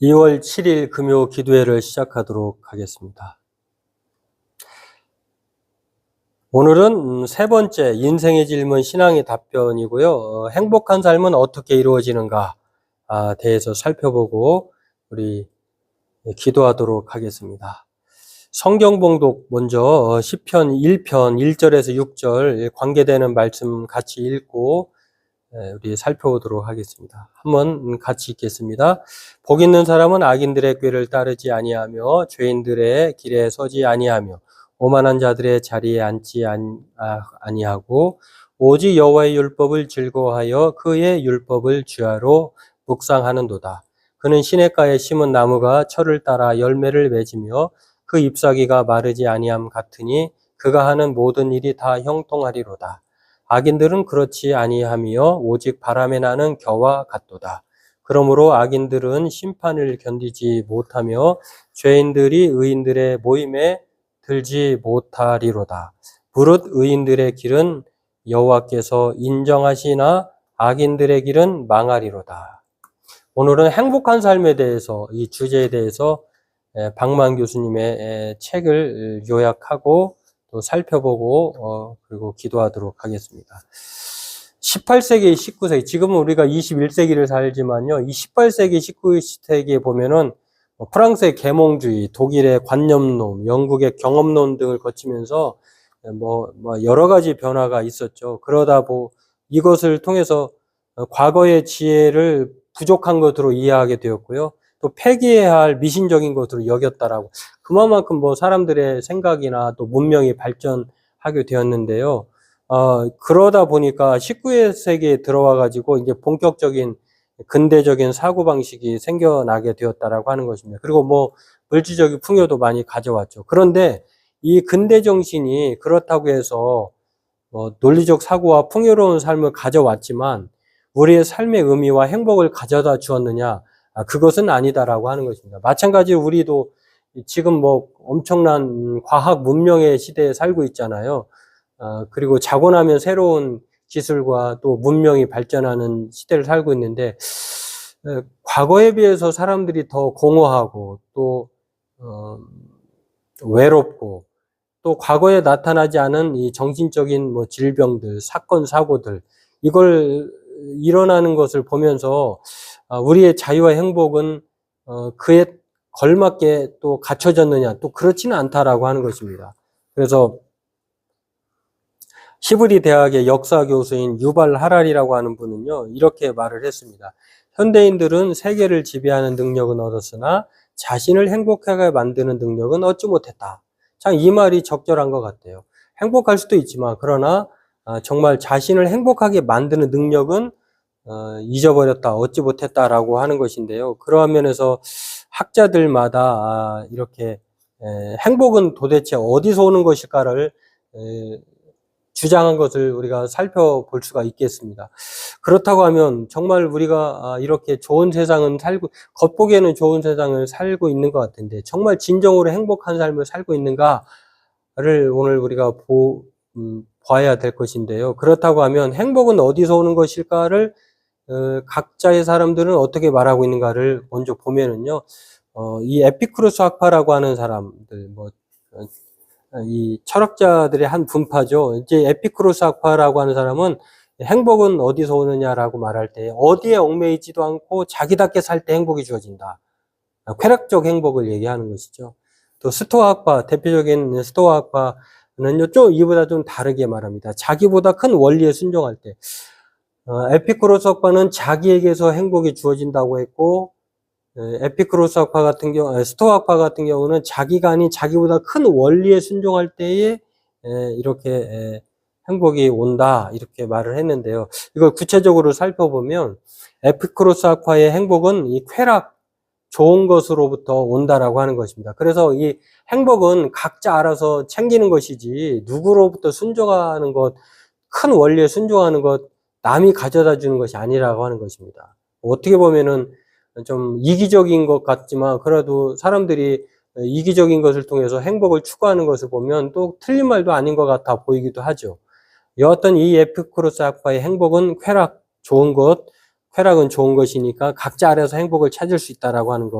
2월 7일 금요 기도회를 시작하도록 하겠습니다. 오늘은 세 번째 인생의 질문 신앙의 답변이고요. 행복한 삶은 어떻게 이루어지는가 대해서 살펴보고 우리 기도하도록 하겠습니다. 성경 봉독 먼저 시편 1편 1절에서 6절 관계되는 말씀 같이 읽고 우리 살펴보도록 하겠습니다. 한번 같이 읽겠습니다. 복 있는 사람은 악인들의 꾀를 따르지 아니하며 죄인들의 길에 서지 아니하며 오만한 자들의 자리에 앉지 아니하고 오직 여호와의 율법을 즐거워하여 그의 율법을 주야로 묵상하는도다. 그는 시냇가에 심은 나무가 철을 따라 열매를 맺으며 그 잎사귀가 마르지 아니함 같으니 그가 하는 모든 일이 다 형통하리로다. 악인들은 그렇지 아니하며 오직 바람에 나는 겨와 같도다. 그러므로 악인들은 심판을 견디지 못하며 죄인들이 의인들의 모임에 들지 못하리로다. 무릇 의인들의 길은 여호와께서 인정하시나 악인들의 길은 망하리로다. 오늘은 행복한 삶에 대해서 이 주제에 대해서 박만 교수님의 책을 요약하고 또 살펴보고 그리고 기도하도록 하겠습니다. 18세기, 19세기, 지금은 우리가 21세기를 살지만요, 이 18세기, 19세기에 보면은 프랑스의 계몽주의, 독일의 관념론, 영국의 경험론 등을 거치면서 여러 가지 변화가 있었죠. 그러다 이것을 통해서 과거의 지혜를 부족한 것으로 이해하게 되었고요. 또 폐기해야 할 미신적인 것으로 여겼다라고. 그만큼 사람들의 생각이나 또 문명이 발전하게 되었는데요. 그러다 보니까 19세기에 들어와가지고 이제 본격적인 근대적인 사고방식이 생겨나게 되었다라고 하는 것입니다. 그리고 물질적인 풍요도 많이 가져왔죠. 그런데 이 근대 정신이 그렇다고 해서 논리적 사고와 풍요로운 삶을 가져왔지만 우리의 삶의 의미와 행복을 가져다 주었느냐? 그것은 아니다라고 하는 것입니다. 마찬가지로 우리도 지금 엄청난 과학 문명의 시대에 살고 있잖아요. 그리고 자고 나면 새로운 기술과 또 문명이 발전하는 시대를 살고 있는데, 과거에 비해서 사람들이 더 공허하고 또 외롭고 또 과거에 나타나지 않은 이 정신적인 질병들, 사건, 사고들, 이걸 일어나는 것을 보면서 우리의 자유와 행복은 그에 걸맞게 또 갖춰졌느냐, 또 그렇지는 않다라고 하는 것입니다. 그래서 히브리 대학의 역사 교수인 유발 하라리라고 하는 분은요, 이렇게 말을 했습니다. 현대인들은 세계를 지배하는 능력은 얻었으나 자신을 행복하게 만드는 능력은 얻지 못했다. 참 이 말이 적절한 것 같아요. 행복할 수도 있지만 그러나 정말 자신을 행복하게 만드는 능력은 잊어버렸다, 얻지 못했다라고 하는 것인데요. 그러한 면에서 학자들마다 이렇게 행복은 도대체 어디서 오는 것일까를 주장한 것을 우리가 살펴볼 수가 있겠습니다. 그렇다고 하면 정말 우리가 이렇게 좋은 세상은 겉보기에는 좋은 세상을 살고 있는 것 같은데 정말 진정으로 행복한 삶을 살고 있는가를 오늘 우리가 봐야 될 것인데요. 그렇다고 하면 행복은 어디서 오는 것일까를 각자의 사람들은 어떻게 말하고 있는가를 먼저 보면은요, 이 에피쿠로스 학파라고 하는 사람들, 이 철학자들의 한 분파죠. 이제 에피쿠로스 학파라고 하는 사람은 행복은 어디서 오느냐라고 말할 때 어디에 얽매이지도 않고 자기답게 살 때 행복이 주어진다. 쾌락적 행복을 얘기하는 것이죠. 또 스토아 학파, 대표적인 스토아 학파는요, 이보다 좀 다르게 말합니다. 자기보다 큰 원리에 순종할 때. 에피쿠로스 학파는 자기에게서 행복이 주어진다고 했고, 에피쿠로스 학파 같은 경우, 스토아 학파 같은 경우는 자기가 아닌 자기보다 큰 원리에 순종할 때에 이렇게 행복이 온다, 이렇게 말을 했는데요. 이걸 구체적으로 살펴보면 에피쿠로스 학파의 행복은 이 쾌락, 좋은 것으로부터 온다라고 하는 것입니다. 그래서 이 행복은 각자 알아서 챙기는 것이지 누구로부터 순종하는 것, 큰 원리에 순종하는 것, 남이 가져다 주는 것이 아니라고 하는 것입니다. 어떻게 보면은 좀 이기적인 것 같지만 그래도 사람들이 이기적인 것을 통해서 행복을 추구하는 것을 보면 또 틀린 말도 아닌 것 같아 보이기도 하죠. 여하튼 이 에피쿠로스 학파의 행복은 쾌락, 좋은 것, 쾌락은 좋은 것이니까 각자 알아서 행복을 찾을 수 있다라고 하는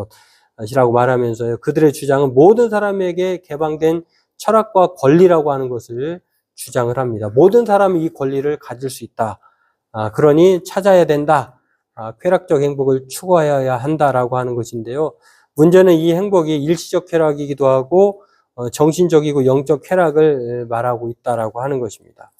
것이라고 말하면서요. 그들의 주장은 모든 사람에게 개방된 철학과 권리라고 하는 것을 주장을 합니다. 모든 사람이 이 권리를 가질 수 있다. 그러니 찾아야 된다. 쾌락적 행복을 추구해야 한다라고 하는 것인데요. 문제는 이 행복이 일시적 쾌락이기도 하고 정신적이고 영적 쾌락을 말하고 있다라고 하는 것입니다.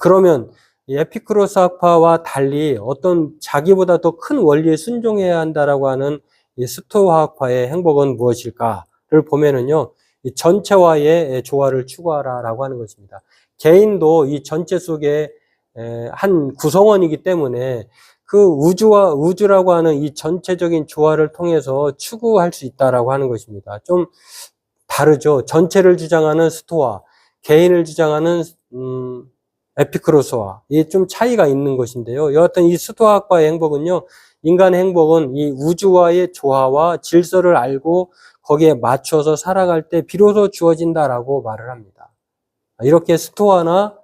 그러면 이 에피쿠로스 학파와 달리 어떤 자기보다 더 큰 원리에 순종해야 한다라고 하는 이 스토아 학파의 행복은 무엇일까를 보면은요, 이 전체와의 조화를 추구하라라고 하는 것입니다. 개인도 이 전체 속에 한 구성원이기 때문에 그 우주라고 하는 이 전체적인 조화를 통해서 추구할 수 있다라고 하는 것입니다. 좀 다르죠. 전체를 주장하는 스토아, 개인을 주장하는 에피쿠로스와 이게 좀 차이가 있는 것인데요. 여하튼 이 스토아학파의 행복은요, 인간의 행복은 이 우주와의 조화와 질서를 알고 거기에 맞춰서 살아갈 때 비로소 주어진다라고 말을 합니다. 이렇게 스토아나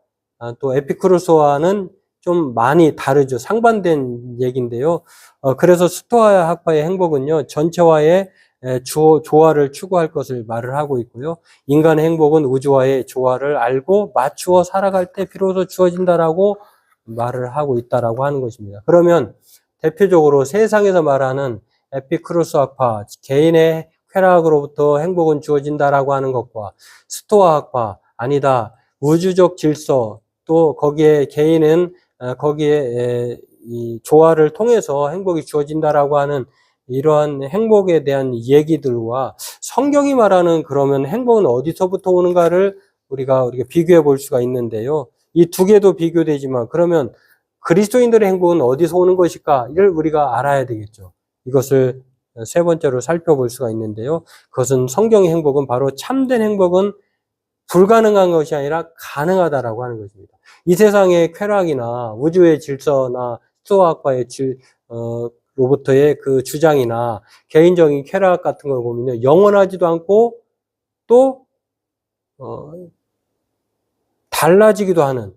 또 에피쿠로스와는 좀 많이 다르죠. 상반된 얘기인데요. 그래서 스토아 학파의 행복은요, 전체와의 조화를 추구할 것을 말을 하고 있고요. 인간의 행복은 우주와의 조화를 알고 맞추어 살아갈 때 비로소 주어진다라고 말을 하고 있다라고 하는 것입니다. 그러면 대표적으로 세상에서 말하는 에피쿠로스 학파, 개인의 쾌락으로부터 행복은 주어진다라고 하는 것과 스토아 학파, 아니다, 우주적 질서, 또 거기에 개인은 거기에 이 조화를 통해서 행복이 주어진다라고 하는 이러한 행복에 대한 얘기들과 성경이 말하는 그러면 행복은 어디서부터 오는가를 우리가 비교해 볼 수가 있는데요. 이 두 개도 비교되지만 그러면 그리스도인들의 행복은 어디서 오는 것일까를 우리가 알아야 되겠죠. 이것을 세 번째로 살펴볼 수가 있는데요. 그것은 성경의 행복은 바로 참된 행복은 불가능한 것이 아니라 가능하다라고 하는 것입니다. 이 세상의 쾌락이나 우주의 질서나 수학과의 로부터의 그 주장이나 개인적인 쾌락 같은 걸 보면요, 영원하지도 않고 또 달라지기도 하는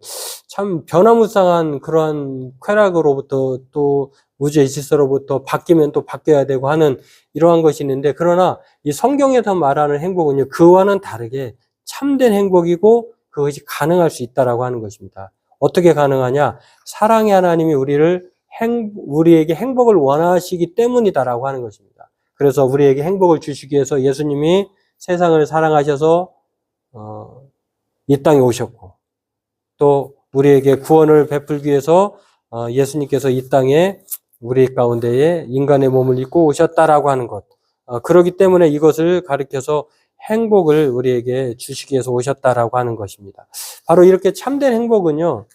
참 변화무쌍한 그러한 쾌락으로부터 또 우주의 질서로부터 바뀌면 또 바뀌어야 되고 하는 이러한 것이 있는데, 그러나 이 성경에서 말하는 행복은요, 그와는 다르게 참된 행복이고 그것이 가능할 수 있다라고 하는 것입니다. 어떻게 가능하냐? 사랑의 하나님이 우리에게 행복을 원하시기 때문이다라고 하는 것입니다. 그래서 우리에게 행복을 주시기 위해서 예수님이 세상을 사랑하셔서 이 땅에 오셨고, 또 우리에게 구원을 베풀기 위해서 예수님께서 이 땅에 우리 가운데에 인간의 몸을 입고 오셨다라고 하는 것. 그렇기 때문에 이것을 가리켜서 행복을 우리에게 주시기 위해서 오셨다라고 하는 것입니다. 바로 이렇게 참된 행복은요,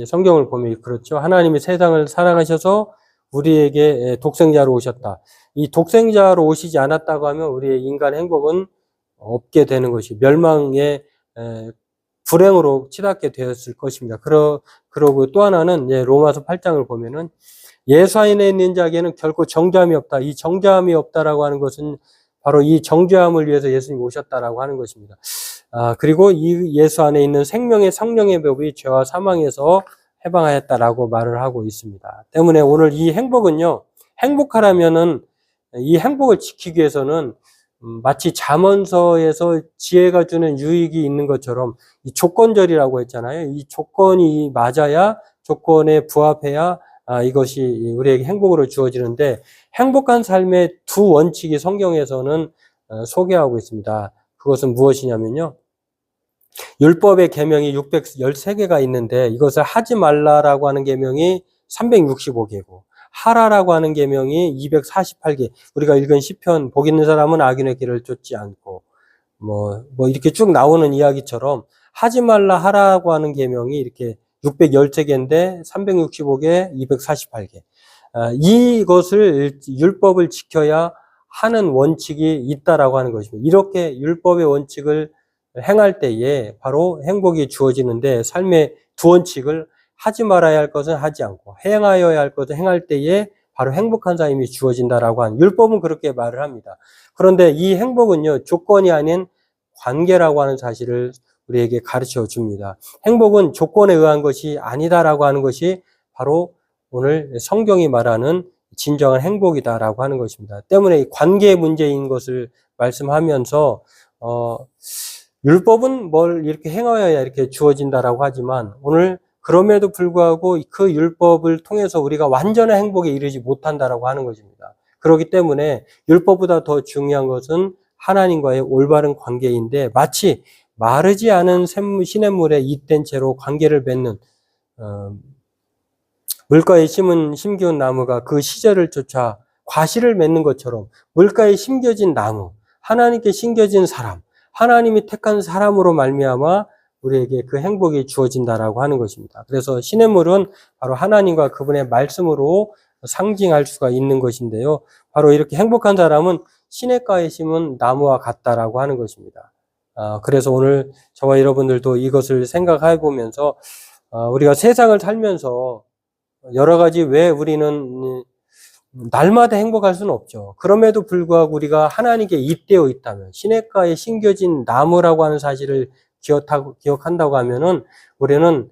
성경을 보면 그렇죠. 하나님이 세상을 사랑하셔서 우리에게 독생자로 오셨다. 이 독생자로 오시지 않았다고 하면 우리의 인간 행복은 없게 되는 것이 멸망의 불행으로 치닫게 되었을 것입니다. 그러고 또 하나는 로마서 8장을 보면은 예수 안에 있는 자에게는 결코 정죄함이 없다. 이 정죄함이 없다라고 하는 것은 바로 이 정죄함을 위해서 예수님이 오셨다라고 하는 것입니다. 그리고 이 예수 안에 있는 생명의 성령의 법이 죄와 사망에서 해방하였다라고 말을 하고 있습니다. 때문에 오늘 이 행복은요, 행복하라면은 이 행복을 지키기 위해서는 마치 잠언서에서 지혜가 주는 유익이 있는 것처럼 이 조건절이라고 했잖아요. 이 조건이 맞아야, 조건에 부합해야 이것이 우리에게 행복으로 주어지는데, 행복한 삶의 두 원칙이 성경에서는 소개하고 있습니다. 그것은 무엇이냐면요, 율법의 계명이 613개가 있는데 이것을 하지 말라라고 하는 계명이 365개고 하라라고 하는 계명이 248개. 우리가 읽은 시편, 복 있는 사람은 악인의 길을 쫓지 않고 뭐 이렇게 쭉 나오는 이야기처럼 하지 말라 하라고 하는 계명이 이렇게 613개인데 365개, 248개. 이것을 율법을 지켜야 하는 원칙이 있다라고 하는 것입니다. 이렇게 율법의 원칙을 행할 때에 바로 행복이 주어지는데, 삶의 두 원칙을 하지 말아야 할 것은 하지 않고 행하여야 할 것을 행할 때에 바로 행복한 삶이 주어진다라고 하는, 율법은 그렇게 말을 합니다. 그런데 이 행복은요, 조건이 아닌 관계라고 하는 사실을 우리에게 가르쳐 줍니다. 행복은 조건에 의한 것이 아니다라고 하는 것이 바로 오늘 성경이 말하는 진정한 행복이다라고 하는 것입니다. 때문에 이 관계의 문제인 것을 말씀하면서 율법은 뭘 이렇게 행하여야 이렇게 주어진다라고 하지만 오늘 그럼에도 불구하고 그 율법을 통해서 우리가 완전한 행복에 이르지 못한다라고 하는 것입니다. 그렇기 때문에 율법보다 더 중요한 것은 하나님과의 올바른 관계인데 마치 마르지 않은 시냇물에 잇된 채로 관계를 맺는 물가에 심겨진 나무가 그 시절을 쫓아 과실을 맺는 것처럼 물가에 심겨진 나무, 하나님께 심겨진 사람, 하나님이 택한 사람으로 말미암아 우리에게 그 행복이 주어진다라고 하는 것입니다. 그래서 시냇물은 바로 하나님과 그분의 말씀으로 상징할 수가 있는 것인데요. 바로 이렇게 행복한 사람은 시냇가에 심은 나무와 같다라고 하는 것입니다. 그래서 오늘 저와 여러분들도 이것을 생각해 보면서 우리가 세상을 살면서 여러 가지 왜 우리는 날마다 행복할 수는 없죠. 그럼에도 불구하고 우리가 하나님께 잇되어 있다면 시냇가에 심겨진 나무라고 하는 사실을 기억한다고 하면은 우리는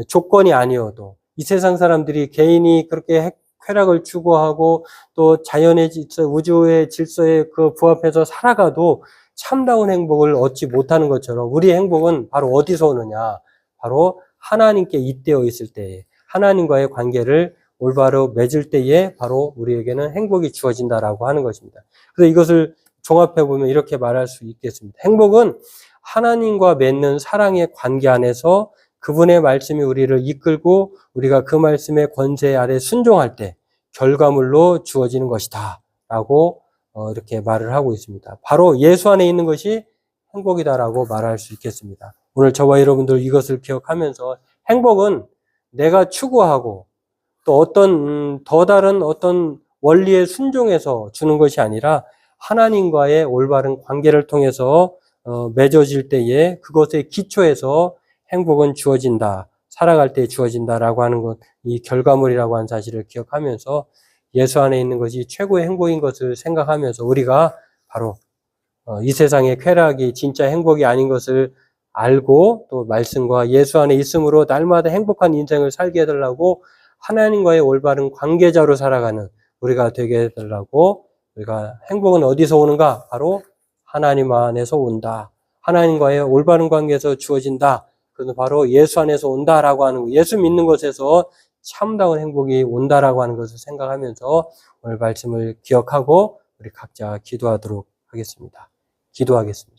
조건이 아니어도 이 세상 사람들이 개인이 그렇게 쾌락을 추구하고 또 자연의 질서, 우주의 질서에 그 부합해서 살아가도 참다운 행복을 얻지 못하는 것처럼 우리의 행복은 바로 어디서 오느냐? 바로 하나님께 잇되어 있을 때에 하나님과의 관계를 올바로 맺을 때에 바로 우리에게는 행복이 주어진다라고 하는 것입니다. 그래서 이것을 종합해 보면 이렇게 말할 수 있겠습니다. 행복은 하나님과 맺는 사랑의 관계 안에서 그분의 말씀이 우리를 이끌고 우리가 그 말씀의 권세 아래 순종할 때 결과물로 주어지는 것이다 라고 이렇게 말을 하고 있습니다. 바로 예수 안에 있는 것이 행복이다라고 말할 수 있겠습니다. 오늘 저와 여러분들 이것을 기억하면서 행복은 내가 추구하고 또 어떤 더 다른 어떤 원리에 순종해서 주는 것이 아니라 하나님과의 올바른 관계를 통해서 맺어질 때에 그것에 기초해서 행복은 주어진다. 살아갈 때 주어진다라고 하는 것, 이 결과물이라고 하는 사실을 기억하면서 예수 안에 있는 것이 최고의 행복인 것을 생각하면서 우리가 바로 이 세상의 쾌락이 진짜 행복이 아닌 것을 알고 또 말씀과 예수 안에 있음으로 날마다 행복한 인생을 살게 해달라고 하나님과의 올바른 관계자로 살아가는 우리가 되게 해달라고 우리가 행복은 어디서 오는가? 바로 하나님 안에서 온다. 하나님과의 올바른 관계에서 주어진다. 그것은 바로 예수 안에서 온다라고 하는 거. 예수 믿는 것에서 참다운 행복이 온다라고 하는 것을 생각하면서 오늘 말씀을 기억하고 우리 각자 기도하도록 하겠습니다. 기도하겠습니다.